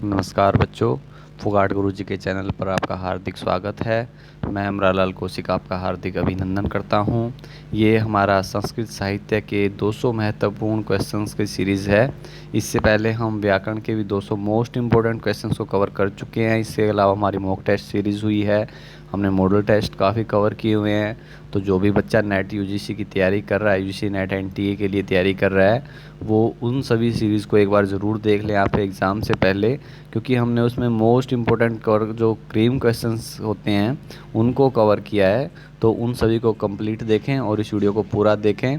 नमस्कार बच्चों, फुगाट गुरुजी के चैनल पर आपका हार्दिक स्वागत है। मैं अमरालाल कौशिक आपका हार्दिक अभिनंदन करता हूं। ये हमारा संस्कृत साहित्य के 200 महत्वपूर्ण क्वेश्चंस की सीरीज़ है। इससे पहले हम व्याकरण के भी 200 मोस्ट इम्पोर्टेंट क्वेश्चंस को कवर कर चुके हैं। इससे अलावा हमारी मॉक टेस्ट सीरीज़ हुई है, हमने मॉडल टेस्ट काफ़ी कवर किए हुए हैं। तो जो भी बच्चा नेट यूजीसी की तैयारी कर रहा है, यूजीसी नेट एनटीए के लिए तैयारी कर रहा है, वो उन सभी सीरीज़ को एक बार ज़रूर देख लें आप एग्ज़ाम से पहले, क्योंकि हमने उसमें मोस्ट इम्पोर्टेंट कवर जो क्रीम क्वेश्चंस होते हैं उनको कवर किया है। तो उन सभी को कंप्लीट देखें और इस वीडियो को पूरा देखें।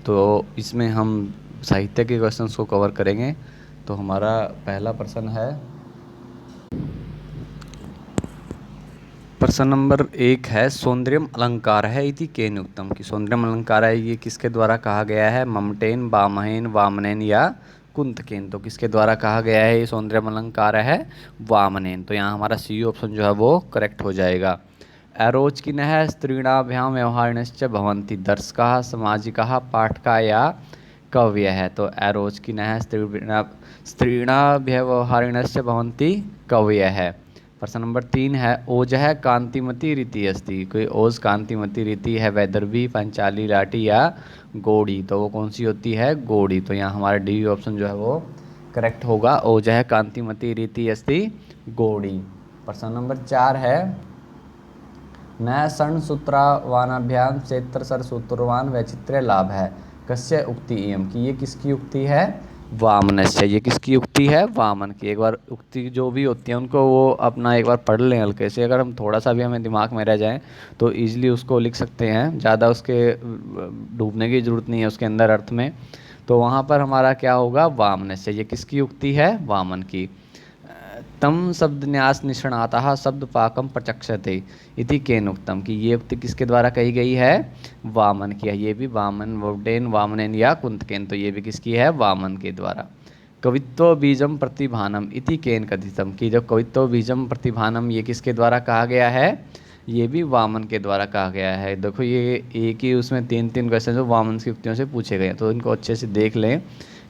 तो इसमें हम साहित्य के क्वेश्चंस को कवर करेंगे। तो हमारा पहला प्रश्न है, प्रश्न नंबर 1 है, सौंदर्यम अलंकार है इति केन उक्तम। कि सौंदर्यम अलंकार है ये किसके द्वारा कहा गया है? ममटेन, बामहेन, वामनेन या कुंतकेन। तो किसके द्वारा कहा गया है ये सौंदर्यम अलंकार है? वामनेन। तो यहाँ हमारा सी ऑप्शन जो है वो करेक्ट हो जाएगा। एरोचकिनः स्त्रीणाभ्याम व्यवहारिणश्च भवन्ति दर्शकाः सामाजिकाः पाठकाः या कवयः। तो एरोचकिनः स्त्रीणाभ्यवहारिणश्च भवन्ति कवयः। प्रश्न नंबर 3 है, ओजः कांतिमती रीति अस्ति। कोई ओज कांतिमती रीति है वैदर्भी, पांचाली, लाटी या गोड़ी। तो वो कौन सी होती है? गोड़ी। तो यहाँ हमारा डी ऑप्शन जो है वो करेक्ट होगा। ओजः कांतिमती रीति अस्ति गोड़ी। प्रश्न नंबर 4 है, न षण सूत्रावानाभ्याम क्षेत्र सर सूत्रवान वैचित्र्य लाभ है कस्य उक्ति इयम। कि ये किसकी उक्ति है? वामनस्य। ये किसकी उक्ति है? वामन की। एक बार उक्ति जो भी होती है उनको वो अपना एक बार पढ़ लें हल्के से। अगर हम थोड़ा सा भी हमें दिमाग में रह जाए तो ईजिली उसको लिख सकते हैं, ज़्यादा उसके डूबने की ज़रूरत नहीं है उसके अंदर अर्थ में। तो वहाँ पर हमारा क्या होगा? वामनस्य। ये किसकी उक्ति है? वामन की। तम शब्द न्यास निष्णातः शब्द पाकम प्रचक्षते इति केन उक्तम। कि ये उक्ति किसके द्वारा कही गई है? वामन की है। ये भी वामन, वोडेन, वामनेन या कुंतकेन। तो ये भी किसकी है? वामन के द्वारा। कवित्व बीजम प्रतिभानम इति केन कथितम। कि जब कवित्व बीजम प्रतिभानम ये किसके द्वारा कहा गया है? ये भी वामन के द्वारा कहा गया है। देखो ये एक ही उसमें 3 क्वेश्चन जो वामन की उक्तियों से पूछे गए हैं, तो इनको अच्छे से देख लें।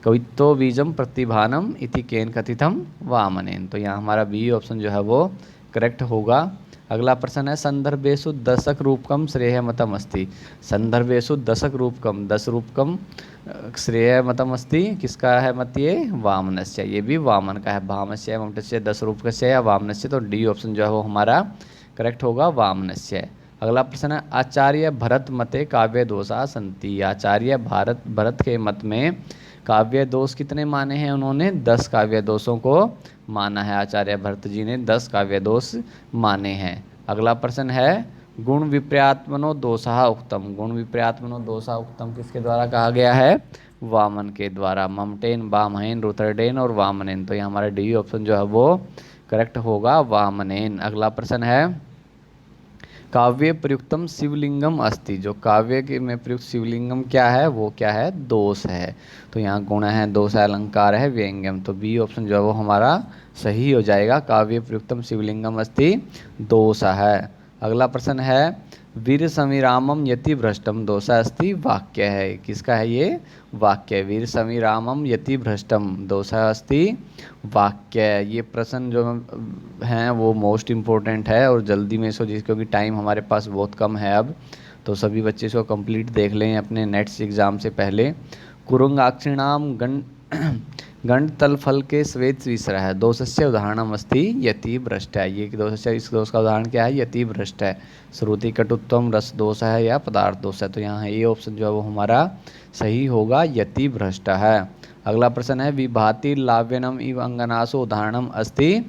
कवित्तो बीजम प्रतिभानम इति केन कथितम वामनेन। तो यहाँ हमारा बी ऑप्शन जो है वो करेक्ट होगा। अगला प्रश्न है, संदर्भेषु दशक रूपकम श्रेय मतम अस्ति। संदर्भेषु दशक रूपकम, 10 रूपकम श्रेय मतम अस्ति। किसका है मत? ये वामनस्य। ये भी वामन का है। भामस्य, ममटस्य, 10 रूपकस्य या वामनस्य। तो डी ऑप्शन जो है वो हमारा करेक्ट होगा, वामनस्य। अगला प्रश्न है, आचार्य भरत मते काव्य दोषा संति। आचार्य भरत के मत में काव्य दोष कितने माने हैं? उन्होंने 10 काव्य दोषों को माना है। आचार्य भरत जी ने 10 काव्य दोष माने हैं। अगला प्रश्न है, गुण विपर्यात्मनो दोषा उक्तम। गुण विपर्यात्मनो दोषा उक्तम किसके द्वारा कहा गया है? वामन के द्वारा। ममटेन, बामहेन, रुतरडेन और वामनेन। तो ये हमारा डी ऑप्शन जो है वो करेक्ट होगा, वामनेन। अगला प्रश्न है, काव्य प्रयुक्तम शिवलिंगम अस्ति। जो काव्य के में प्रयुक्त शिवलिंगम क्या है? वो क्या है? दोष है। तो यहाँ गुण है, दोष है, अलंकार है, व्यंग्यम। तो बी ऑप्शन जो है वो हमारा सही हो जाएगा। काव्य प्रयुक्तम शिवलिंगम अस्ति दोष है। अगला प्रश्न है, वीर समीरामम यति भ्रष्टम दोषा अस्ति वाक्य है। किसका है ये? वाक्य। वीर समीरामम यति भ्रष्टम दोषा अस्ति वाक्य। ये प्रश्न जो हैं वो मोस्ट इम्पोर्टेंट है और जल्दी में इसको, क्योंकि टाइम हमारे पास बहुत कम है अब, तो सभी बच्चे इसको कंप्लीट देख लें अपने नेट्स एग्ज़ाम से पहले। कुरुंगाक्षिणाम गंड तल फल के श्वेत विसरा है दोषस्य उदाहरणम अस्ति यति भ्रष्ट है। ये दोषस्य, इस दोष का उदाहरण क्या है? यति भ्रष्ट है। श्रुति कटुत्वम रस दोष है या पदार्थ दोष है। तो यहाँ ये ऑप्शन जो है वो हमारा सही होगा, यति भ्रष्ट है। अगला प्रश्न है, विभाति लाव्यनम इव अंगनासु उदाहरणम अस्ति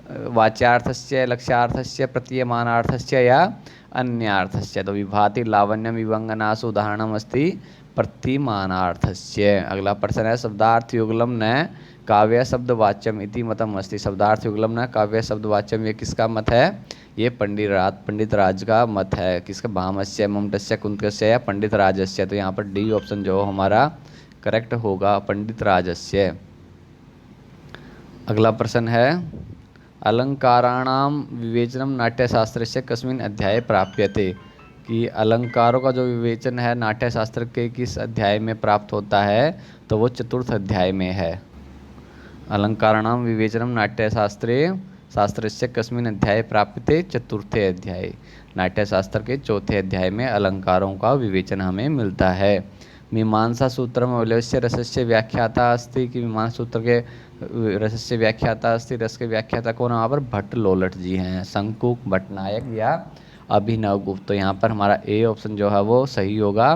वाच्यार्थस्य, लक्ष्यार्थस्य, प्रतीयमानार्थस्य या अन्यार्थस्य। तो विभाति लावण्यम इव अंगनासु उदाहरणम अस्ति प्रतिमानार्थस्य। अगला प्रश्न है, शब्दार्थ युगलम न काव्य शब्दवाच्यम इति मतम अस्ति। शब्दार्थ युगलम न काव्य शब्दवाच्यम, ये किसका मत है? ये पंडित राज का मत है। किसका? भामस्य, ममटस्य, कुंतकस्य या पंडित राजस्य। तो यहाँ पर डी ऑप्शन जो हमारा करेक्ट होगा, पंडित राजस्य। अगला प्रश्न है, अलंकाराणाम विवेचनम नाट्यशास्त्रस्य कस्मिन् अध्याये प्राप्यते। कि अलंकारों का जो विवेचन है नाट्यशास्त्र के किस अध्याय में प्राप्त होता है? तो वो 4th अध्याय में है। अलङ्काराणां विवेचनं नाट्यशास्त्रे शास्त्रस्य कस्मिन् अध्याये प्राप्यते? चतुर्थे अध्याये। नाट्यशास्त्र के चौथे अध्याय में अलंकारों का विवेचन हमें मिलता है। मीमांसा सूत्र में अवलस्य रसस्य व्याख्याता अस्ति कि मीमांसा सूत्र के रसस्य व्याख्याता अस्ति, रस के व्याख्याता कौन? वहाँ पर भट्ट लोलट जी हैं। शंकुक, भट्टनायक या अभिनव गुप्त। तो यहाँ पर हमारा ए ऑप्शन जो है वो सही होगा,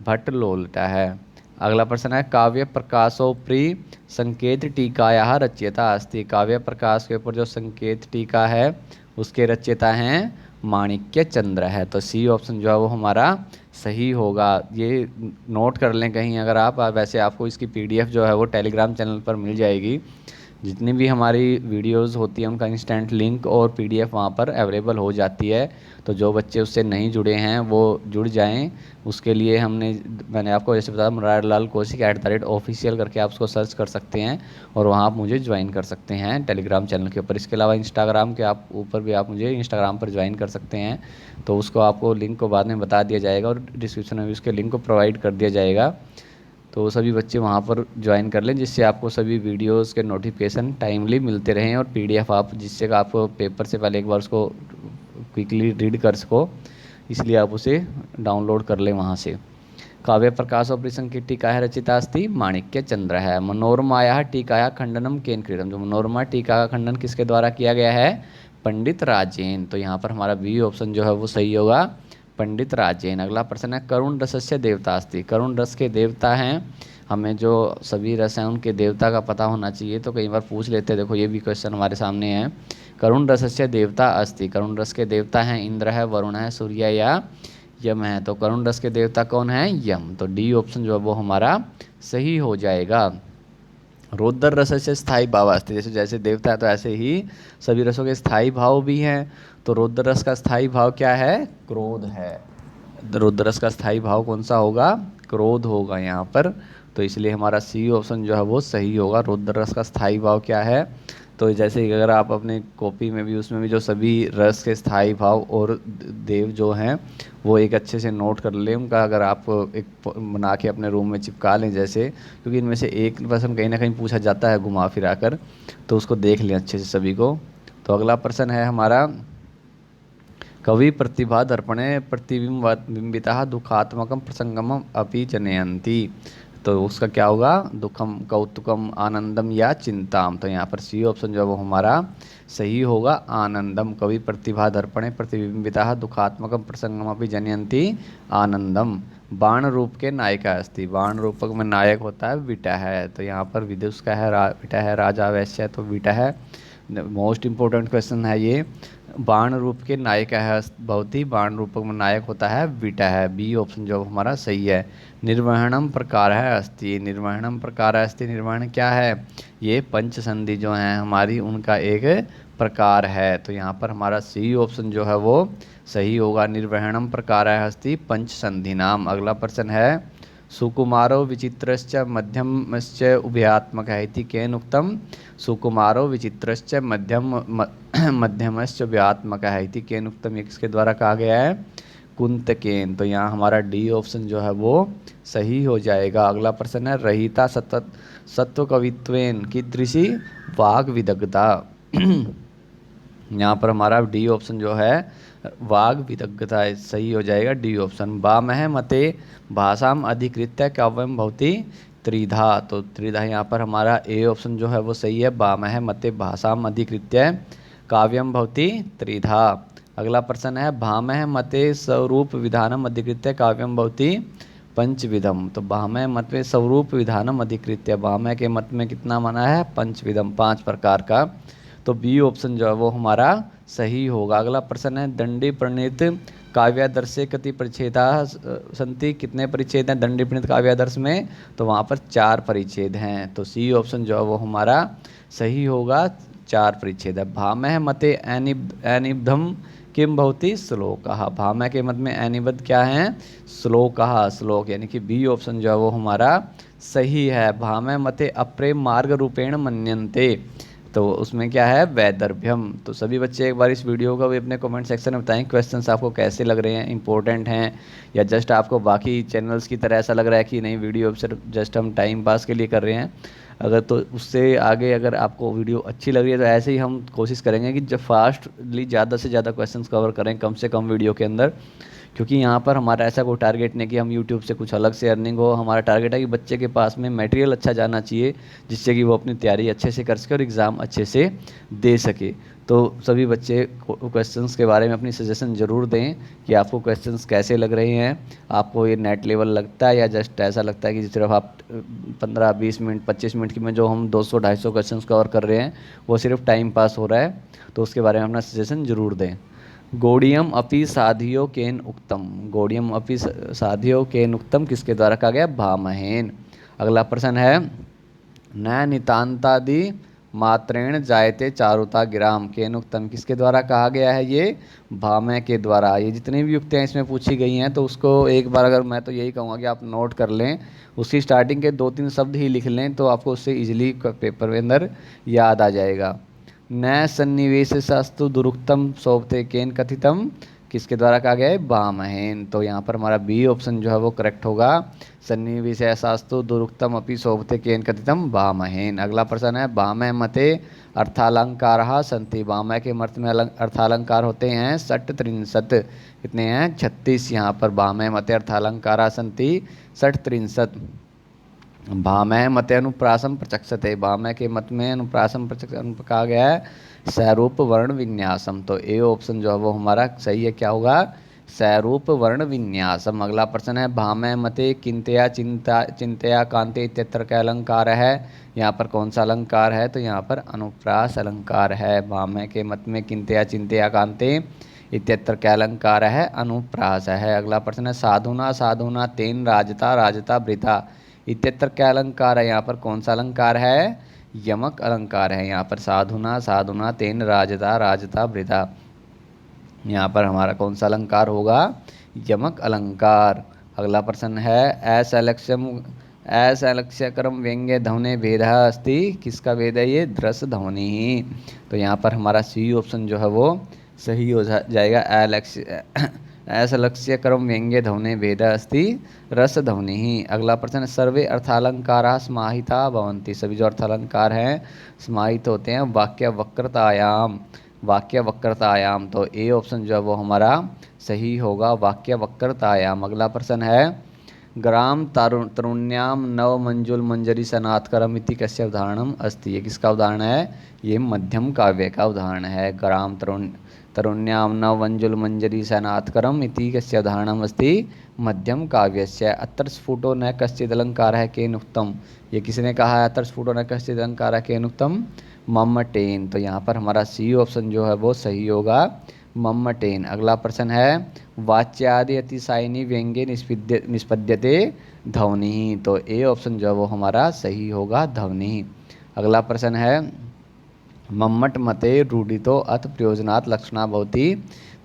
भट्ट लोलटा है। अगला प्रश्न है काव्य प्रकाशोपरि संकेत टीकाया रचयिता अस्ति। काव्य प्रकाश के ऊपर जो संकेत टीका है उसके रचयिता हैं माणिक्य चंद्र है। तो सी ऑप्शन जो है वो हमारा सही होगा। ये नोट कर लें कहीं अगर आप, वैसे आपको इसकी पीडीएफ जो है वो टेलीग्राम चैनल पर मिल जाएगी। जितनी भी हमारी वीडियोस होती हैं उनका इंस्टेंट लिंक और पीडीएफ वहाँ पर अवेलेबल हो जाती है। तो जो बच्चे उससे नहीं जुड़े हैं वो जुड़ जाएं। उसके लिए मैंने आपको जैसे बताया मुरारलाल कौशिक @official करके आप उसको सर्च कर सकते हैं और वहाँ आप मुझे ज्वाइन कर सकते हैं टेलीग्राम चैनल के ऊपर। इसके अलावा इंस्टाग्राम के ऊपर भी आप मुझे इंस्टाग्राम पर ज्वाइन कर सकते हैं। तो उसको आपको लिंक को बाद में बता दिया जाएगा और डिस्क्रिप्शन में भी उसके लिंक को प्रोवाइड कर दिया जाएगा। तो सभी बच्चे वहाँ पर ज्वाइन कर लें जिससे आपको सभी वीडियोस के नोटिफिकेशन टाइमली मिलते रहें और पीडीएफ आप जिससे आप पेपर से पहले एक बार उसको क्विकली रीड कर सको, इसलिए आप उसे डाउनलोड कर लें वहाँ से। काव्य प्रकाशोपरि संकेत टीका रचिता अस्ति माणिक्य चंद्र है। मनोरमाया टीकाया खंडनम केन कृतम। जो मनोरमा टीका का खंडन किसके द्वारा किया गया है? पंडित राजेन। तो यहाँ पर हमारा बी ऑप्शन जो है वो सही होगा, पंडित राजेन। अगला प्रश्न है करुण रसस्य देवता अस्ति। करुण रस के देवता हैं। हमें जो सभी रस हैं उनके देवता का पता होना चाहिए, तो कई बार पूछ लेते हैं। देखो ये भी क्वेश्चन हमारे सामने है। करुण रसस्य देवता अस्ति। करुण रस के देवता हैं इंद्र है, वरुण है, सूर्य या यम है। तो करुण रस के देवता कौन है? यम। तो डी ऑप्शन जो है वो हमारा सही हो जाएगा। रौद्र रस से स्थायी भाव अस्ति। जैसे जैसे देवता है तो ऐसे ही सभी रसों के स्थायी भाव भी हैं। तो रौद्र रस का स्थायी भाव क्या है? क्रोध है। रौद्र रस का स्थायी भाव कौन सा होगा? क्रोध होगा यहाँ पर। तो इसलिए हमारा सी ऑप्शन जो है वो सही होगा। रौद्र रस का स्थायी भाव क्या है? तो जैसे अगर आप अपने कॉपी में भी उसमें भी जो सभी रस के स्थायी भाव और देव जो हैं वो एक अच्छे से नोट कर लें उनका, अगर आप एक बना के अपने रूम में चिपका लें जैसे, क्योंकि इनमें से एक प्रश्न कहीं ना कहीं पूछा जाता है घुमा फिरा कर, तो उसको देख लें अच्छे से सभी को। तो अगला प्रश्न है हमारा कवि प्रतिभा दर्पणे प्रतिबिंबिता दुखात्मकम प्रसंगम अपि जनयन्ति। तो उसका क्या होगा? दुखम, कौतुकम, आनंदम या चिंताम। तो यहाँ पर सी ऑप्शन जो है वो हमारा सही होगा, आनंदम। कवि प्रतिभा दर्पणे प्रतिबिंबिता दुखात्मकम प्रसंगम अपि जनयन्ति आनंदम। बाण रूप के नायिका अस्ति। बाण रूपक में नायक होता है विटा है। तो यहाँ पर विदुष का है विटा है, राजा वैश्य है तो विटा है। मोस्ट इम्पोर्टेंट क्वेश्चन है ये। बाण रूप के नायिका है भवती। बाण रूपक में नायक होता है विटा है। बी ऑप्शन जो हमारा सही है। निर्वहणम प्रकार है अस्ति। निर्वहणम प्रकार है अस्ति। निर्वहण क्या है? ये पंच संधि जो हैं हमारी उनका एक प्रकार है। तो यहाँ पर हमारा सी ऑप्शन जो है वो सही होगा। निर्वहणम प्रकार है अस्ति पंच संधि नाम। अगला प्रश्न है सुकुमारो विचित्रश्च मध्यमश्च उभयात्मक है इति केन उक्तम। सुकुमारो विचित्रश्च मध्यमश्च उभयात्मक है इति केन उक्तम। ये किसके द्वारा कहा गया है? कुंतकेन। तो यहाँ हमारा डी ऑप्शन जो है वो सही हो जाएगा। अगला प्रश्न है रहिता सत्व कवित्वेन कीदृशी वाग विदग्धता। यहाँ पर हमारा डी ऑप्शन जो है वाग विदग्धता सही हो जाएगा, डी ऑप्शन। वामह मते भाषाम अधिकृत्य काव्यम भवति त्रिधा। तो त्रिधा यहाँ पर हमारा ए ऑप्शन जो है वो सही है। वामह मते भाषाम अधिकृत्य काव्यम भवति त्रिधा। अगला प्रश्न है भामह मते स्वरूप विधानम अधिकृत्य काव्यम भवति पंचविधम। तो भामह मत में स्वरूप विधानम अधिकृत्य, भामह के मत में कितना माना है? पंचविधम, 5 प्रकार का। तो बी ऑप्शन जो है वो हमारा सही होगा। अगला प्रश्न है दंडी प्रणीत काव्यादर्शे कति परिच्छेदा संति। कितने परिच्छेद हैं दंडी प्रणीत काव्यादर्श में? तो वहाँ पर 4 परिच्छेद हैं। तो सी ऑप्शन जो है वो हमारा सही होगा, 4 परिच्छेद है। भामह मते अनिबद्धम किम भवति श्लोकः। भामह के मत में अनिबद्ध क्या है? श्लोकः, श्लोक। यानी कि बी ऑप्शन जो है वो हमारा सही है। भामह मते अप्रेम मार्ग रूपेण मन्यन्ते। तो उसमें क्या है? वैदर्भ्यम। तो सभी बच्चे एक बार इस वीडियो का भी अपने कमेंट सेक्शन में बताएं क्वेश्चंस आपको कैसे लग रहे हैं, इंपॉर्टेंट हैं या जस्ट आपको बाकी चैनल्स की तरह ऐसा लग रहा है कि नहीं वीडियो सिर्फ जस्ट हम टाइम पास के लिए कर रहे हैं। अगर तो उससे आगे अगर आपको वीडियो अच्छी लग रही है तो ऐसे ही हम कोशिश करेंगे कि जब फास्टली ज़्यादा से ज़्यादा क्वेश्चंस कवर करें कम से कम वीडियो के अंदर, क्योंकि यहाँ पर हमारा ऐसा कोई टारगेट नहीं कि हम यूट्यूब से कुछ अलग से अर्निंग हो। हमारा टारगेट है कि बच्चे के पास में मटेरियल अच्छा जाना चाहिए जिससे कि वो अपनी तैयारी अच्छे से कर सके और एग्ज़ाम अच्छे से दे सके। तो सभी बच्चे क्वेश्चंस के बारे में अपनी सजेशन ज़रूर दें कि आपको क्वेश्चंस कैसे लग रहे हैं, आपको ये नेट लेवल लगता है या जस्ट ऐसा लगता है कि सिर्फ आप 15-20 मिनट 25 मिनट की में जो हम 200-250 क्वेश्चंस कवर कर रहे हैं वो सिर्फ टाइम पास हो रहा है। तो उसके बारे में अपना सजेशन ज़रूर दें। गौड़ियम अपि साधियो केन उक्तम, गौड़ियम अपि साधियो केन उक्तम किसके द्वारा कहा गया? भामहेन। अगला प्रश्न है न नितांतादि मात्रेण जायते चारुता गिराम केन उक्तम किसके द्वारा कहा गया है? ये भामह के द्वारा। ये जितनी भी युक्तियाँ इसमें पूछी गई हैं तो उसको एक बार अगर मैं तो यही कहूँगा कि आप नोट कर लें, उसकी स्टार्टिंग के 2-3 शब्द ही लिख लें तो आपको उससे इजीली पेपर के अंदर याद आ जाएगा। न सन्निवेशस्तु दुरुक्तम शोभते केन कथितम किसके द्वारा कहा गया है? भामहेन। तो यहाँ पर हमारा बी ऑप्शन जो है वो करेक्ट होगा। सन्निवेशस्तु दुरुक्तम अपि शोभते केन कथितम भामहेन। अगला प्रश्न है भामह मते अर्थालंकार संति, भामह के मत में अर्थालंकार होते हैं 63। कितने हैं? 36। यहाँ पर भामह मते अर्थालंकार संति 63। भामह मते अनुप्रासम प्रचक्षते, भामह के मत में अनुप्रासम प्रचक्षण कहा गया है सरूप वर्ण विन्यासम। तो ए ऑप्शन जो है वो हमारा सही है। क्या होगा? सरूप वर्ण विन्यासम। अगला प्रश्न है भामह मते किंतया चिंतया कांते इत्यत्र का अलंकार है, यहाँ पर कौन सा अलंकार है? तो यहाँ पर अनुप्रास अलंकार है। भामह के मत में किंतया चिंतया कांते इत्यत्र क्या अलंकार है? अनुप्रास है। अगला प्रश्न है साधुना साधुना तेन राजता राजता वृथा इत्यत्र क्या अलंकार है? यहाँ पर कौन सा अलंकार है? यमक अलंकार है। यहाँ पर साधुना साधुना तेन राजता राजता वृथा, यहाँ पर हमारा कौन सा अलंकार होगा? यमक अलंकार। अगला प्रश्न है असलक्ष्यकरम व्यंग्य ध्वनि भेद अस्ति किसका भेद है? ये दृश्य ध्वनि ही। तो यहाँ पर हमारा सी ऑप्शन जो है वो सही हो जाएगा। असलक्ष्यकरम व्यंग्य ध्वनि भेद अस्ति रस ध्वनि ही। अगला प्रश्न सर्वे अर्थालंकारा समाहिता भवन्ति, सभी जो अर्थालंकार हैं समाहित होते हैं वाक्य वक्रतायाम, वाक्य वक्रतायाम। तो ए ऑप्शन जो है वो हमारा सही होगा, वाक्य वक्रतायाम। अगला प्रश्न है ग्राम तरुण्याम नव मंजुल मंजरी सनातकरम इति कस्य उदाहरणम अस्ति, ये किसका उदाहरण है? ये मध्यम काव्य का उदाहरण है। ग्राम तरुण्याम नव मंजुल मंजरी सनातकरम इति कस्य उदाहरणम अस्ति मध्यम काव्यस्य। अत्र स्फुटो न कश्चिद अलंकारः केन उक्तम, ये किसने कहा है? अत्र स्फुटो न कश्चिद अलंकारः केन उक्तम? मम्मटेन। तो यहाँ पर हमारा सी ऑप्शन जो है वो सही होगा, मम्मटेन। अगला प्रश्न है वाच्यादि अतिशायिनी व्यंग्य निष्पद्यते ध्वनि, तो ए ऑप्शन जो है वो हमारा सही होगा, ध्वनि। अगला प्रश्न है मम्मट मते रूढ़ितो अथ प्रयोजनात् लक्षणा भवति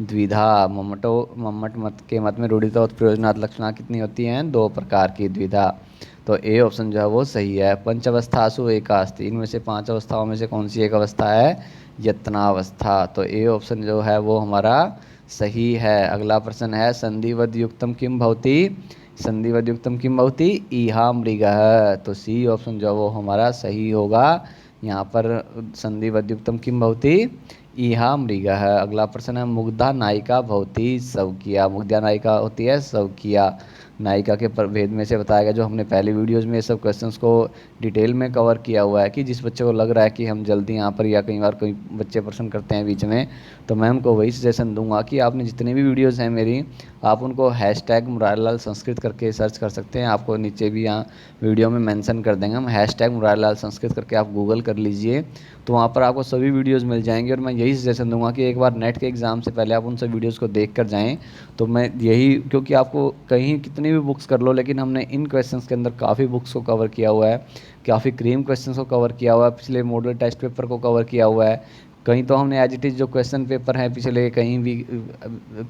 द्विधा, मम्मट मत के मत में रूढ़ितो अथ प्रयोजनात् लक्षणा कितनी होती हैं? 2 प्रकार की, द्विधा। तो ए ऑप्शन जो है वो सही है। पंचअवस्थासु एका अस्ति, इनमें से 5 अवस्थाओं में से कौन सी एक अवस्था है? यत्नावस्था। तो ए ऑप्शन जो है वो हमारा सही है। अगला प्रश्न है संधिवद युक्तम किम भवति, संधिवद युक्तम किम भवति? ईहा मृगः। तो सी ऑप्शन जो है वो हमारा सही होगा। यहाँ पर संधिवद युक्तम किम भवति? ईहा मृगः। अगला प्रश्न है मुग्धा नायिका भवति शौकिया, मुग्धा नायिका होती है शौकिया। नायिका के भेद में से बताया गया, जो हमने पहले वीडियोज़ में ये सब क्वेश्चंस को डिटेल में कवर किया हुआ है कि जिस बच्चे को लग रहा है कि हम जल्दी यहाँ पर या कई बार कोई बच्चे प्रश्न करते हैं बीच में, तो मैं उनको वही सजेशन दूंगा कि आपने जितने भी वीडियोज़ हैं मेरी, आप उनको हैशटैग मुरारीलाल संस्कृत करके सर्च कर सकते हैं। आपको नीचे भी यहाँ वीडियो में मेंशन कर देंगे हम, हैशटैग मुरारीलाल संस्कृत करके आप गूगल कर लीजिए, तो वहाँ पर आपको सभी वीडियोज़ मिल जाएंगे। और मैं यही सजेशन दूंगा कि एक बार नेट के एग्ज़ाम से पहले आप उन सब वीडियोज़ को देख कर जाएँ। तो मैं यही, क्योंकि आपको कहीं कितनी भी बुक्स कर लो, लेकिन हमने इन क्वेश्चंस के अंदर काफ़ी बुक्स को कवर किया हुआ है, काफ़ी क्रीम क्वेश्चंस को कवर किया हुआ है, पिछले मॉडल टेस्ट पेपर को कवर किया हुआ है। कहीं तो हमने एज इट इज़ जो क्वेश्चन पेपर हैं पिछले कहीं भी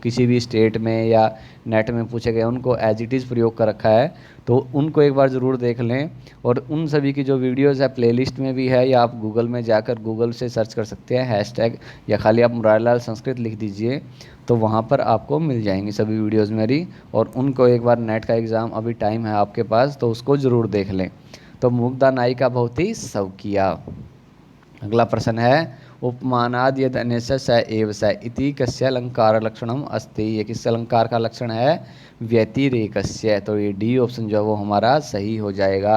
किसी भी स्टेट में या नेट में पूछे गए उनको एज इट इज़ प्रयोग कर रखा है, तो उनको एक बार ज़रूर देख लें। और उन सभी की जो वीडियोज़ है प्लेलिस्ट में भी है, या आप गूगल में जाकर गूगल से सर्च कर सकते हैं हैशटैग, या खाली आप मुरारीलाल संस्कृत लिख दीजिए तो वहाँ पर आपको मिल जाएंगी सभी वीडियोज़ मेरी। और उनको एक बार नेट का एग्ज़ाम अभी टाइम है आपके पास, तो उसको ज़रूर देख लें। तो मुग्धा नायिका भवति स्वकीया। अगला प्रश्न है उपमानाद यद अन्यस्य स एव स इति कस्य अलंकार लक्षणम अस्ति। ये किस अलंकार का लक्षण है? व्यतिरेकस्य। तो ये डी ऑप्शन जो है वो हमारा सही हो जाएगा।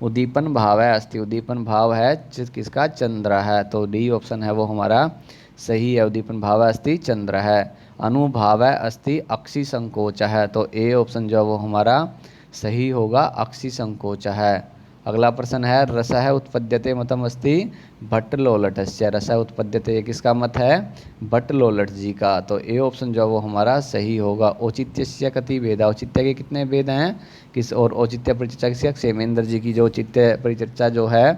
उद्दीपन भाव है अस्ति, उद्दीपन भाव है किसका? चंद्र है, तो डी ऑप्शन है वो हमारा सही है। उद्दीपन भाव है अस्ति चंद्र है। अनुभाव है अस्ति अक्षि संकोच है, तो ए ऑप्शन जो है वो हमारा सही होगा, अक्षि संकोच है। अगला प्रश्न है रसः उत्पद्यते मतम अस्ति भट्टलोलटस्य। रसः उत्पद्यते, ये किसका मत है? भट्टलोलट जी का, तो ए ऑप्शन जो है वो हमारा सही होगा। औचित्यस्य कति भेदा, औचित्य के कितने भेद हैं? किस और औचित्य परिचर्चा किसका? क्षेमेंद्र जी की जो औचित्य परिचर्चा जो है,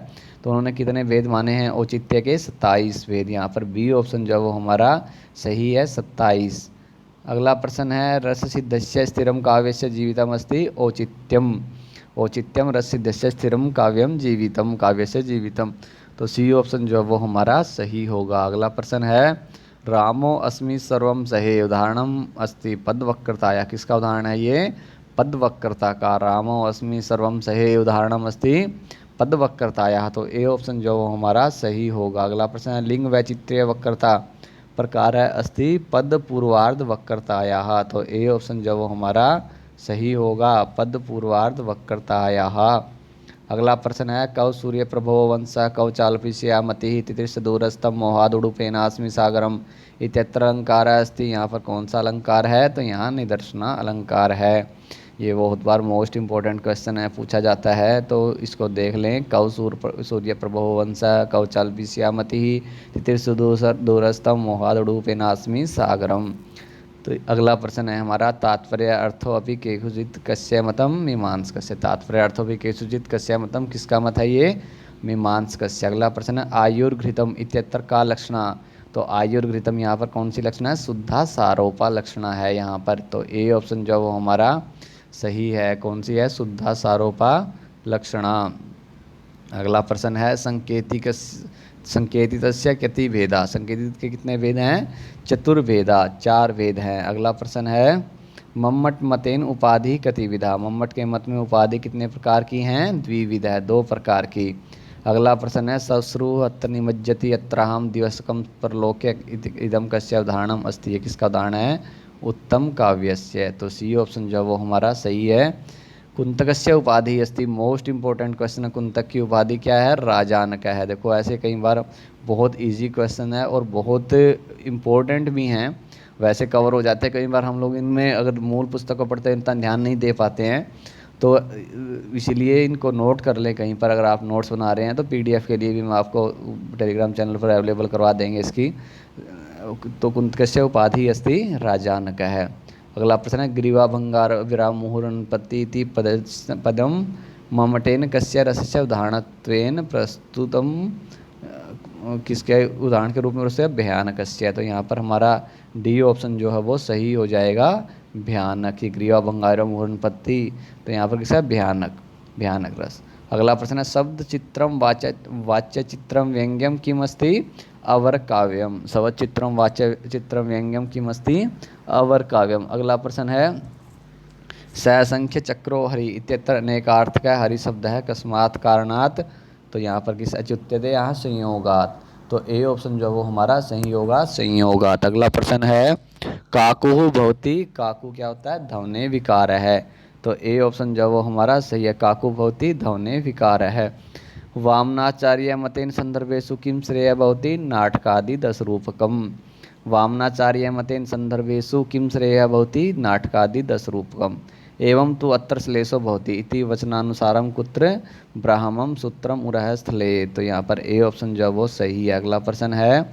तो उन्होंने कितने वेद माने हैं? औचित्य के 27 वेद। यहाँ पर बी ऑप्शन जो है वो हमारा सही है, 27। अगला प्रश्न है रस सिद्धस्य स्थिरम काव्यस्य जीवितम अस्ति औचित्यम। औचित्यम रस सिद्धस्य स्थिरम काव्यम जीवितम, काव्यस्य जीवितम, तो सी ऑप्शन जो है वो हमारा सही होगा। अगला प्रश्न है रामो अस्मि सर्वम सहे, उदाहरणम अस्ति पदवक्रताया। किसका उदाहरण है ये? पदवक्रता का। रामो अस्मि सर्वम सहे उदाहरणम अस्ति पदवक्रताया, तो ए ऑप्शन जो वो हमारा सही होगा। अगला प्रश्न है लिंग वैचित्र्य वक्रता प्रकार है अस्ति पद पूर्वार्ध वक्रताया, तो ए ऑप्शन जो वो हमारा सही होगा, पद पूर्वार्ध वक्रतायाः। अगला प्रश्न है कौ सूर्य प्रभो वंश कौ चाल्पिष्या मति तितिर्ष दूरस्थम मोहाद उडुपेनास्मि सागरम इत्यत्र अलंकार अस्ति। यहाँ पर कौन सा अलंकार है? तो यहाँ निदर्शना अलंकार है। ये बहुत बार मोस्ट इंपॉर्टेंट क्वेश्चन है, पूछा जाता है, तो इसको देख लें। कौ सूर्य प्रभो वंश कौ चाल्पिष्या मति तितिर्ष दूरस्थम मोहाद उडुपेनास्मि सागरम। तो अगला प्रश्न है हमारा तात्पर्य अर्थो अपि केषुचित् कस्य मतम मीमांसकस्य। तात्पर्य अर्थो अपि केषुचित् कस्य मतम, किसका मत है ये? मीमांसकस्य। अगला प्रश्न है आयुर्घृतम इत्यत्र का लक्षणा। तो आयुर्घृतम यहाँ पर कौन सी लक्षणा है? शुद्धा सारोपा लक्षणा है यहाँ पर, तो ए ऑप्शन जो वो हमारा सही है। कौन सी है? शुद्धा सारोपा लक्षणा। अगला प्रश्न है संकेतितस्य कति भेदा। संकेतित के कितने भेद हैं? चतुर्भेदा, 4 भेद हैं। अगला प्रश्न है मम्मट मतेन उपाधि कति विधा। मम्मट के मत में उपाधि कितने प्रकार की हैं? द्विविध है, 2 प्रकार की। अगला प्रश्न है सश्रु अत्र निमज्जति अत्राहम दिवसकम परलोके इदम कस्य उदाहरणम अस्ति। ये किसका उदाहरण है? उत्तम काव्यस्य, तो सी ऑप्शन जो वो हमारा सही है। कुंतकस्य उपाधि अस्ति। मोस्ट इंपॉर्टेंट क्वेश्चन है, कुंतक की उपाधि क्या है? राजानक है। देखो ऐसे कई बार बहुत इजी क्वेश्चन है और बहुत इम्पोर्टेंट भी हैं, वैसे कवर हो जाते हैं। कई बार हम लोग इनमें अगर मूल पुस्तक को पढ़ते हैं इतना ध्यान नहीं दे पाते हैं, तो इसीलिए इनको नोट कर लें कहीं पर। अगर आप नोट्स बना रहे हैं तो पीडीएफ के लिए भी मैं आपको टेलीग्राम चैनल पर अवेलेबल करवा देंगे इसकी। तो कुंतकस्य उपाधि अस्ति राजानक है। अगला प्रश्न है ग्रीवा भंगार विराम मुहुरनपत्ति पदम ममटेन कस्य रसस्य उदाहरणत्वेन प्रस्तुतम। किसके उदाहरण के रूप में प्रस्तुत है? भयानकस्य, तो यहाँ पर हमारा डी ऑप्शन जो है वो सही हो जाएगा, भयानक। की ग्रीवा भंगार मुहुरनपत्ति, तो यहाँ पर किसका? भयानक, भयानक रस। अगला प्रश्न है शब्द चित्रम वाच्य चित्रम व्यंग्यम किमस्ति अवर काव्यम। शब्द चित्रम वाच्य चित्रम व्यंग्यम किमस्ति अवर काव्यम। अगला प्रश्न है ससंख्य चक्रो हरि इत्यत्र अनेकार्थ का हरि शब्द है कस्मात् कारणात्। तो यहाँ पर किस अच्युत्यते? यहाँ संयोगात, तो ए ऑप्शन जो वो हमारा सही होगा, संयोगात। अगला प्रश्न है काकु भवति। काकु क्या होता है? ध्वनि विकार है, तो ए ऑप्शन जो वो हमारा सही है, काकु भवति ध्वनि विकार है। वामनाचार्य मतेन संदर्भेषु किम श्रेय भवति नाटकादि 10 रूपकम। वामनाचार्य मतेन संदर्भेषु किम श्रेय भवति नाटकादि 10 रूपकम। एवं तु अत्र श्लेषो भवति इति वचनानुसारम कुत्र ब्राह्मम सूत्रम उरह स्थले। तो यहाँ पर ए ऑप्शन जो वो सही है। अगला प्रश्न है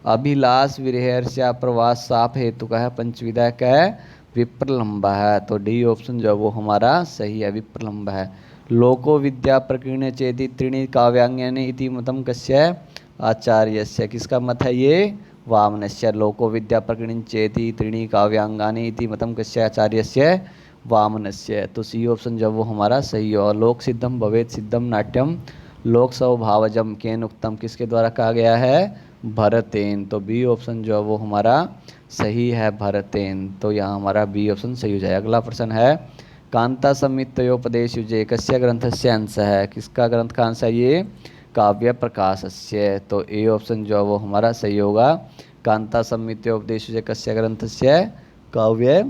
अभिलाष विरहर्ष्या प्रवास साप हेतु का है पंचविधा का है विप्रलंब है, तो डी ऑप्शन जो वो हमारा सही है, विप्रलंब है। लोको विद्या प्रकीर्ण चेति त्रीणि काव्यांगानि इति मतम कस्य आचार्यस्य। किसका मत है ये? वामनस्य। लोको विद्या प्रकीर्ण चेति त्रीणि काव्यांगानि इति मतम कस्य आचार्यस्य वामनस्य, तो सी ऑप्शन जो वो हमारा सही हो। लोक सिद्धम भवेत सिद्धम नाट्यम लोक स्वभावजम केन उक्तम, किसके द्वारा कहा गया है? भरतेन, तो बी ऑप्शन जो है वो हमारा सही है, भरतेन। तो यहाँ हमारा बी ऑप्शन सही हो जाए। अगला प्रश्न है कांता संहितयोपदेशयुजे कस्य ग्रंथस्य अंशः है, किसका ग्रंथ का अंश है ये, काव्य प्रकाशस्य। तो ए ऑप्शन जो है वो हमारा सही होगा। कांता संहितयोपदेशयुजे कस्य ग्रंथस्य, काव्य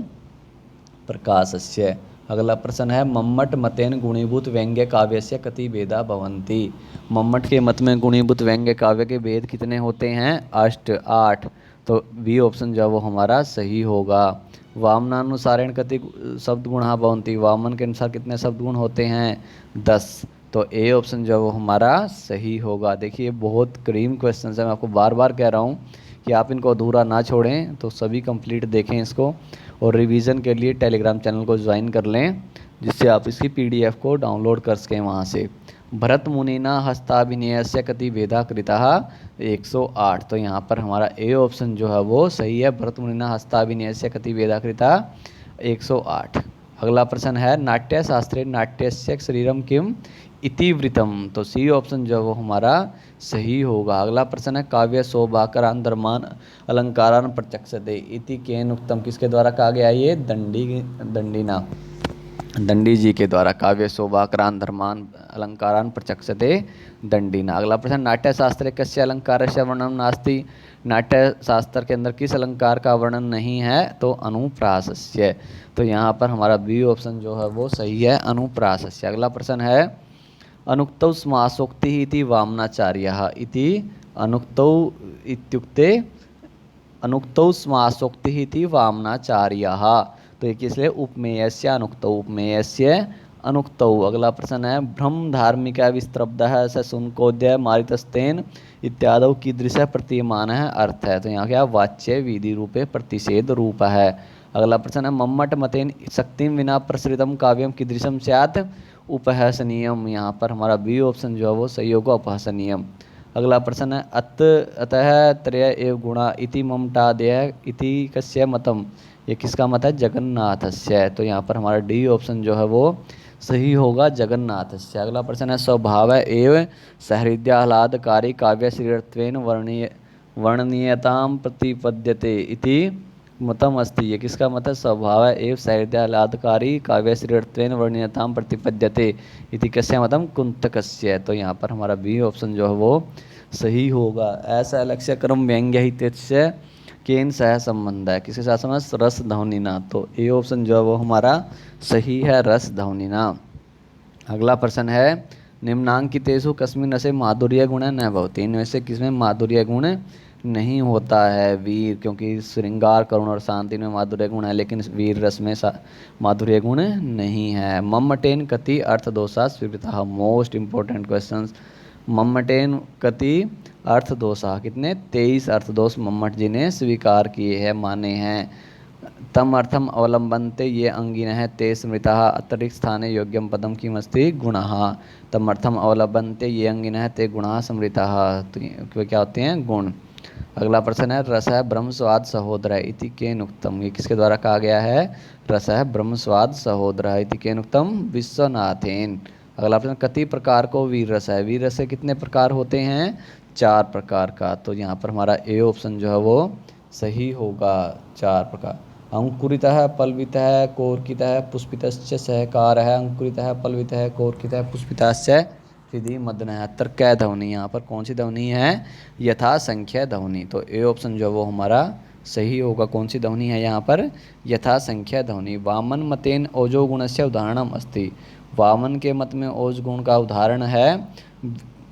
प्रकाशस्य। अगला प्रश्न है मम्मट मतेन गुणीभूत व्यंग्य काव्यस्य कति भेदा भवन्ति। मम्मट के मत में गुणीभूत व्यंग्य काव्य के भेद कितने होते हैं, अष्ट, 8। तो बी ऑप्शन जो है वो हमारा सही होगा। वामनानुसारेण कति शब्द गुणा भवन्ति, वामन के अनुसार कितने शब्द गुण होते हैं, 10। तो ए ऑप्शन जो है वो हमारा सही होगा। देखिए बहुत क्रीम क्वेश्चन है, मैं आपको बार बार कह रहा हूँ कि आप इनको अधूरा ना छोड़ें, तो सभी कंप्लीट देखें इसको, और रिवीजन के लिए टेलीग्राम चैनल को ज्वाइन कर लें, जिससे आप इसकी पीडीएफ को डाउनलोड कर सकें वहाँ से। भरत मुनिना हस्ताभिनयस्य कति भेदा कृतः, 108। तो यहाँ पर हमारा ए ऑप्शन जो है वो सही है, भरत मुनिना हस्ताभिनयस्य कति भेदा कृतः, 108। अगला प्रश्न है नाट्य शास्त्रे नाट्यस्य शरीरम किम इतिवृतम। तो सी ऑप्शन जो है वो हमारा सही होगा। अगला प्रश्न है काव्य शोभाकरान धर्मान अलंकारान प्रचक्षते इति केन उक्तम, किसके द्वारा कहा गया ये, दंडीना, दंडी जी के द्वारा। काव्य शोभाकरान धर्मान अलंकारान प्रचक्षते दंडीना। अगला प्रश्न नाट्य शास्त्रे कस्य अलंकारस्य वर्णन नास्ति। नाट्य शास्त्र के अंदर किस अलंकार का वर्णन नहीं है, तो अनुप्रासस्य। तो यहाँ पर हमारा बी ऑप्शन जो है वो सही है, अनुप्रासस्य। अगला प्रश्न है अनुक्तौ समासोक्ति इति वामनाचार्यः इति, अनुक्तौ इत्युक्ते अनुक्तौ समासोक्ति इति वामनाचार्यः। तो ये किस लिए, उपमेयस्य अनुक्तौ, उपमेयस्य अनुक्तौ। अगला प्रश्न है ब्रह्म धार्मिका विस्तब्धः स शुनकोद्य मारितस्तेन इत्यादौ कीदृशः प्रतीयमानः अर्थ है। तो यहाँ क्या, वाच्य विधि रूपे प्रतिषेध रूप है। अगला प्रश्न है मम्मट मतेन शक्तिम विना प्रसृतम काव्यम कीदृशम स्यात्, उपहसनीयम। यहाँ पर हमारा बी ऑप्शन जो है वो सही होगा, उपहसनीयम। अगला प्रश्न है अतः त्रय एव गुणा इति ममटादय इति कस्य मतम, ये किसका मत है, जगन्नाथस्य। तो यहाँ पर हमारा डी ऑप्शन जो है वो सही होगा, जगन्नाथस्य। अगला प्रश्न है स्वभाव एव सहृदयाह्लादकारी काव्य श्रीरत्वेन वर्णनीयतां प्रतिपद्यते इति मतम अस्ति, ये किसका मत है, स्वभाव एव सहृदयाह्लादकारी काव्य श्रीरत्वेन वर्णनीयतां प्रतिपद्यते इति कस्य मतम, कुंतकस्य। तो यहाँ पर हमारा बी ऑप्शन जो है वो सही होगा। ऐसा लक्ष्य क्रम व्यंग्य हितस्य केन सह संबंध है, किसके साथ संबंध, रस ध्वनिना। तो ए ऑप्शन जो है वो हमारा सही है, रस ध्वनिना। अगला प्रश्न है निम्नांकितेषु कस्मिन् रसे माधुर्य गुण न भवति, इनमें से किसमें माधुर्य गुण नहीं होता है, वीर, क्योंकि श्रृंगार करुण और शांति में माधुर्य गुण है, लेकिन वीर रस में माधुर्य गुण नहीं है। मम्मटेन कति अर्थदोषा स्वीकृता, मोस्ट इंपॉर्टेंट क्वेश्चंस। मम्मटेन कति अर्थदोषा, कितने, 23 अर्थदोष मम्मट जी ने स्वीकार किए हैं, माने हैं। तम अर्थम अवलंबनते ये अंगिन है ते स्मृता अतिरिक्त स्थाने योग्यम पदम किमस्ति गुणः। तम अर्थम अवलंबनते ये अंगिन है ते गुणः स्मृता, तो क्या होते हैं, गुण। अगला प्रश्न है रस है ब्रह्म स्वाद सहोदर इति केन उक्तम, ये किसके द्वारा कहा गया है, रस है ब्रह्म स्वाद सहोदर इति केन उक्तम, विश्वनाथेन। अगला प्रश्न कति प्रकार को वीर रस है, वीर रस के कितने प्रकार होते हैं, 4 प्रकार का। तो यहाँ पर हमारा ए ऑप्शन जो है वो सही होगा, 4 प्रकार। अंकुरितः पल्वितः कोर्कितः पुष्पितश्च सहकारः, अंकुरितः पल्वितः कोर्कितः पुष्पितश्च हृदि मदनः। तर्कय ध्वनि, यहाँ पर कौन सी ध्वनि है, यथा संख्या ध्वनि। तो ए ऑप्शन जो है वो हमारा सही होगा। कौन सी ध्वनि है यहाँ पर, यथा संख्या ध्वनि। वामन मतेन ओजो गुणस्य उदाहरणम अस्ति, वामन के मत में ओज गुण का उदाहरण है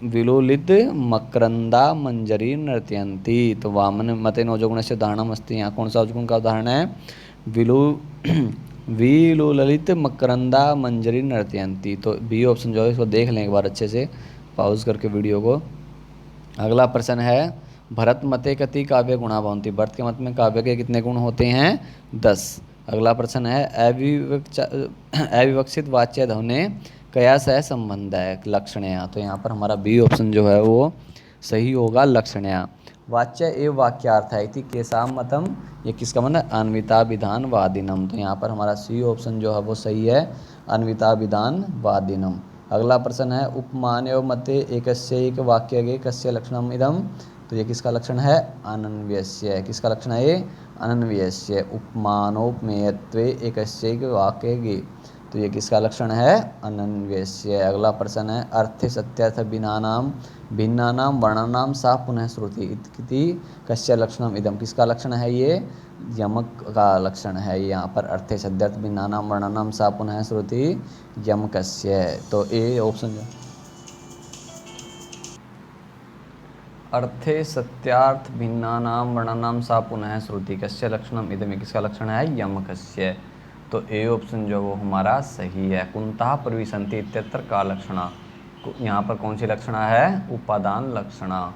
विलोलित मकरंदा मंजरी नृत्यंती। तो वामन मतेन ओजो गुणस्य उदाहरणम अस्ति, यहाँ कौन सा ओज गुण का उदाहरण है, विलोलित मकरंदा मंजरी नृत्यंती। तो बी ऑप्शन जो है इसको देख लें एक बार अच्छे से पॉज करके वीडियो को। अगला प्रश्न है भरत मते कति काव्य गुणा भवन्ति, भरत के मत में काव्य के कितने गुण होते हैं, 10। अगला प्रश्न है अविवक्षित वाच्य ध्वनि कया सह संबंध है, लक्षणया। तो यहाँ पर हमारा बी ऑप्शन जो है वो सही होगा, लक्षणया। वाच्य एवं वाक्यार्थ है इति केसाम मतम, ये किसका मन है, अन्विता विधान वादिनम। तो यहाँ पर हमारा सी ऑप्शन जो है वो सही है, अन्विता विधान वादिनम। अगला प्रश्न है उपमान एवं मते एकस्यैक वाक्य कस्य लक्षणम इदम। तो ये किसका लक्षण है, अनन्वयस्य। किसका लक्षण है ये, अनन्वयस्य। उपमानोपमेयत्वे एकस्यैक वाक्य तो ये किसका लक्षण है? अनन्वयस्य। अगला प्रश्न है अर्थे सत्यार्थ भिन्नानां वर्णानां सा पुनः श्रुति इति कस्य लक्षणम इदम। किसका लक्षण है ये? यमक का लक्षण है यहाँ पर। अर्थे सत्यार्थ भिन्नानां वर्णानां सा पुनः श्रुति यमकस्य। तो ए ऑप्शन जो अर्थे सत्यार्थ भिन्नानां वर्णानां सा पुनः श्रुति कस्य लक्षणम इदम, किसका लक्षण है? यमकस्य। तो ए ऑप्शन जो वो हमारा सही है। कुंतः प्रविशन्ति इत्यत्र का लक्षणा, यहाँ पर कौन सी लक्षणा है? उपादान लक्षणा।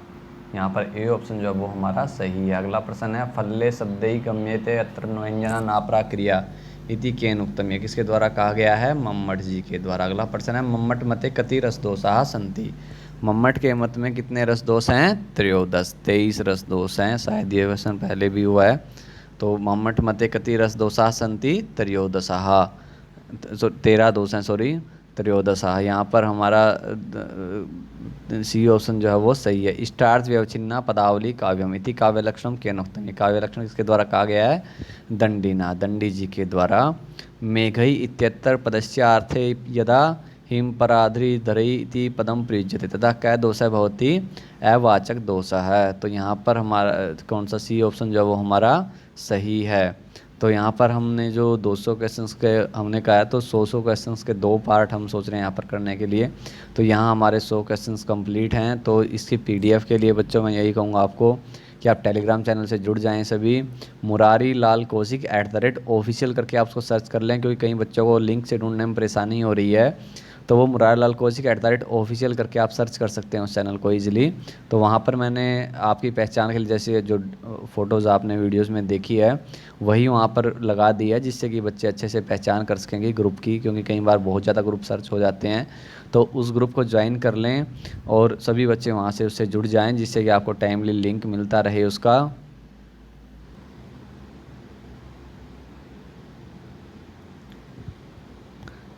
यहाँ पर ए ऑप्शन जो है वो हमारा सही है। अगला प्रश्न है फल्ले शब्दै गम्यते अत्र व्यंजना नापरा क्रिया इति केन उक्तम। ये किसके द्वारा कहा गया है? मम्मट जी के द्वारा। अगला प्रश्न है मम्मट मते कति रसदोषाः सन्ति। मम्मट के मत में कितने रस दोष हैं? 23 रस दोष हैं। शायद ये क्वेश्चन पहले भी हुआ है। तो मम्मट मते कति रस दोषाः सन्ति? 13 दोष हैं, सॉरी 13। यहाँ पर हमारा सी ऑप्शन जो है वो सही है। इष्टार्थ व्यवच्छिन्ना पदावली काव्यम इति काव्य लक्षणम केन उक्तम। ये काव्य लक्षण किसके द्वारा कहा गया है? दंडिना, दंडी जी के द्वारा। मेघई इत्यत्र पदस्यार्थे यदा हिमपराध्री धरई इति पदम प्रयुज्यते तथा कै दोषः भवति? अवाचक दोष है। तो यहाँ पर हमारा कौन सा सी ऑप्शन जो है वो हमारा सही है। तो यहाँ पर हमने जो 200 क्वेश्चंस के हमने कहा है, तो 100 क्वेश्चंस के 2 पार्ट हम सोच रहे हैं यहाँ पर करने के लिए। तो यहाँ हमारे 100 क्वेश्चंस कंप्लीट हैं। तो इसकी पीडीएफ के लिए बच्चों मैं यही कहूँगा आपको कि आप टेलीग्राम चैनल से जुड़ जाएं सभी। मुरारी लाल कौशिक @official करके आप उसको सर्च कर लें, क्योंकि कई बच्चों को लिंक से ढूंढने में परेशानी हो रही है। तो वो मुरारी लाल कौशिक @official करके आप सर्च कर सकते हैं उस चैनल को ईजिली। तो वहाँ पर मैंने आपकी पहचान के लिए जैसे जो फ़ोटोज़ आपने वीडियोज़ में देखी है वही वहाँ पर लगा दी है, जिससे कि बच्चे अच्छे से पहचान कर सकेंगे ग्रुप की, क्योंकि कई बार बहुत ज़्यादा ग्रुप सर्च हो जाते हैं। तो उस ग्रुप को ज्वाइन कर लें और सभी बच्चे वहाँ से उससे जुड़ जाएं, जिससे कि आपको टाइमली लिंक मिलता रहे उसका।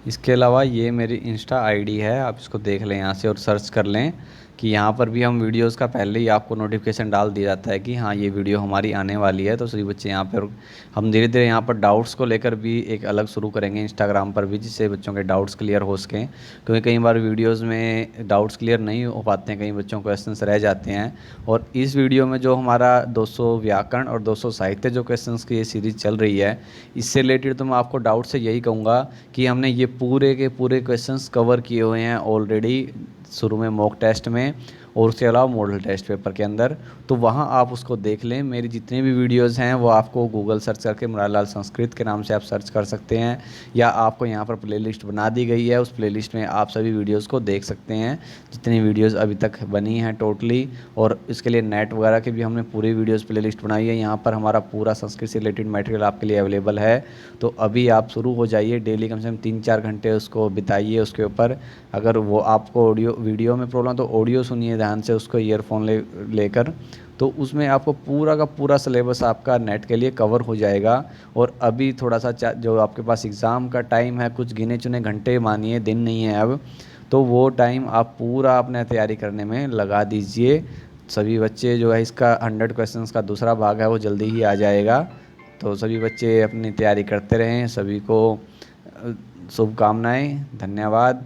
इसके अलावा ये मेरी इंस्टा आईडी है, आप इसको देख लें यहाँ से और सर्च कर लें कि यहाँ पर भी हम वीडियोस का पहले ही आपको नोटिफिकेशन डाल दिया जाता है कि हाँ ये वीडियो हमारी आने वाली है। तो सभी बच्चे यहाँ पर हम धीरे धीरे यहाँ पर डाउट्स को लेकर भी एक अलग शुरू करेंगे इंस्टाग्राम पर भी, जिससे बच्चों के डाउट्स क्लियर हो सकें। क्योंकि कई बार वीडियोज़ में डाउट्स क्लियर नहीं हो पाते हैं, कई बच्चों को क्वेश्चंस रह जाते हैं। और इस वीडियो में जो हमारा 200 व्याकरण और 200 साहित्य जो क्वेश्चंस की ये सीरीज़ चल रही है, इससे रिलेटेड तो मैं आपको डाउट से यही कहूँगा कि हमने ये पूरे के पूरे क्वेश्चंस कवर किए हुए हैं ऑलरेडी शुरू में मॉक टेस्ट में और उसके अलावा मॉडल टेस्ट पेपर के अंदर। तो वहाँ आप उसको देख लें। मेरी जितनी भी वीडियोस हैं वो आपको गूगल सर्च करके मुरारी लाल संस्कृत के नाम से आप सर्च कर सकते हैं, या आपको यहाँ पर प्लेलिस्ट बना दी गई है, उस प्लेलिस्ट में आप सभी वीडियोस को देख सकते हैं जितनी वीडियोस अभी तक बनी हैं टोटली। और इसके लिए नेट वगैरह की भी हमने पूरी वीडियोज़ प्लेलिस्ट बनाई है। यहाँ पर हमारा पूरा संस्कृत से रिलेटेड मटेरियल आपके लिए अवेलेबल है। तो अभी आप शुरू हो जाइए, डेली कम से कम 3-4 घंटे उसको बिताइए उसके ऊपर। अगर वो आपको वीडियो में प्रॉब्लम तो ऑडियो सुनिए ध्यान से उसको ईयरफोन लेकर, तो उसमें आपको पूरा का पूरा सिलेबस आपका नेट के लिए कवर हो जाएगा। और अभी थोड़ा सा जो आपके पास एग्ज़ाम का टाइम है, कुछ गिने चुने घंटे मानिए, दिन नहीं है अब, तो वो टाइम आप पूरा अपने तैयारी करने में लगा दीजिए। सभी बच्चे जो है इसका 100 क्वेश्चंस का दूसरा भाग है वो जल्दी ही आ जाएगा। तो सभी बच्चे अपनी तैयारी करते रहें। सभी को शुभकामनाएं। धन्यवाद।